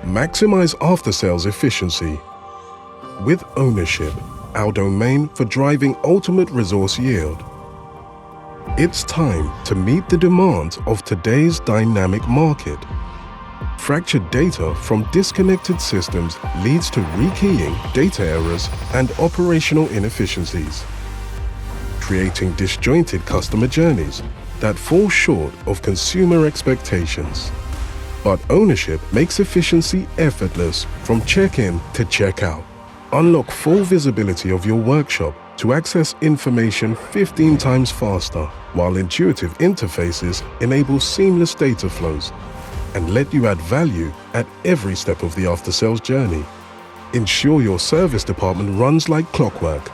Maximize after-sales efficiency. With Ownership, our domain for driving ultimate resource yield. It's time to meet the demands of today's dynamic market. Fractured data from disconnected systems leads to rekeying, data errors, and operational inefficiencies, creating disjointed customer journeys that fall short of consumer expectations. But Ownership makes efficiency effortless from check-in to check-out. Unlock full visibility of your workshop to access information 15 times faster, while intuitive interfaces enable seamless data flows and let you add value at every step of the after-sales journey. Ensure your service department runs like clockwork,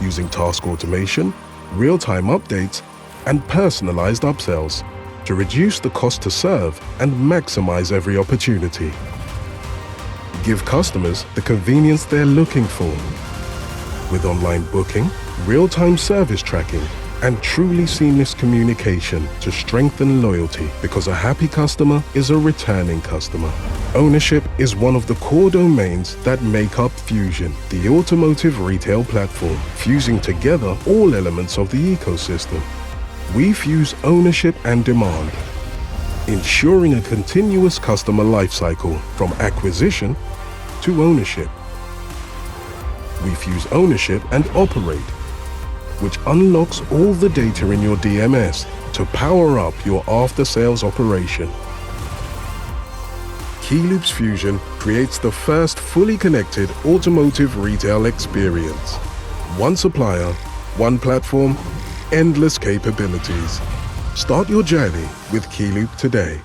using task automation, real-time updates, and personalized upsells to reduce the cost to serve and maximize every opportunity. Give customers the convenience they're looking for, with online booking, real-time service tracking, and truly seamless communication to strengthen loyalty, because a happy customer is a returning customer. Ownership is one of the core domains that make up Fusion, the automotive retail platform, fusing together all elements of the ecosystem. We fuse ownership and demand, ensuring a continuous customer lifecycle from acquisition to ownership. We fuse ownership and operate, which unlocks all the data in your DMS to power up your after-sales operation. Keyloop's Fusion creates the first fully connected automotive retail experience. One supplier, one platform, endless capabilities. Start your journey with Keyloop today.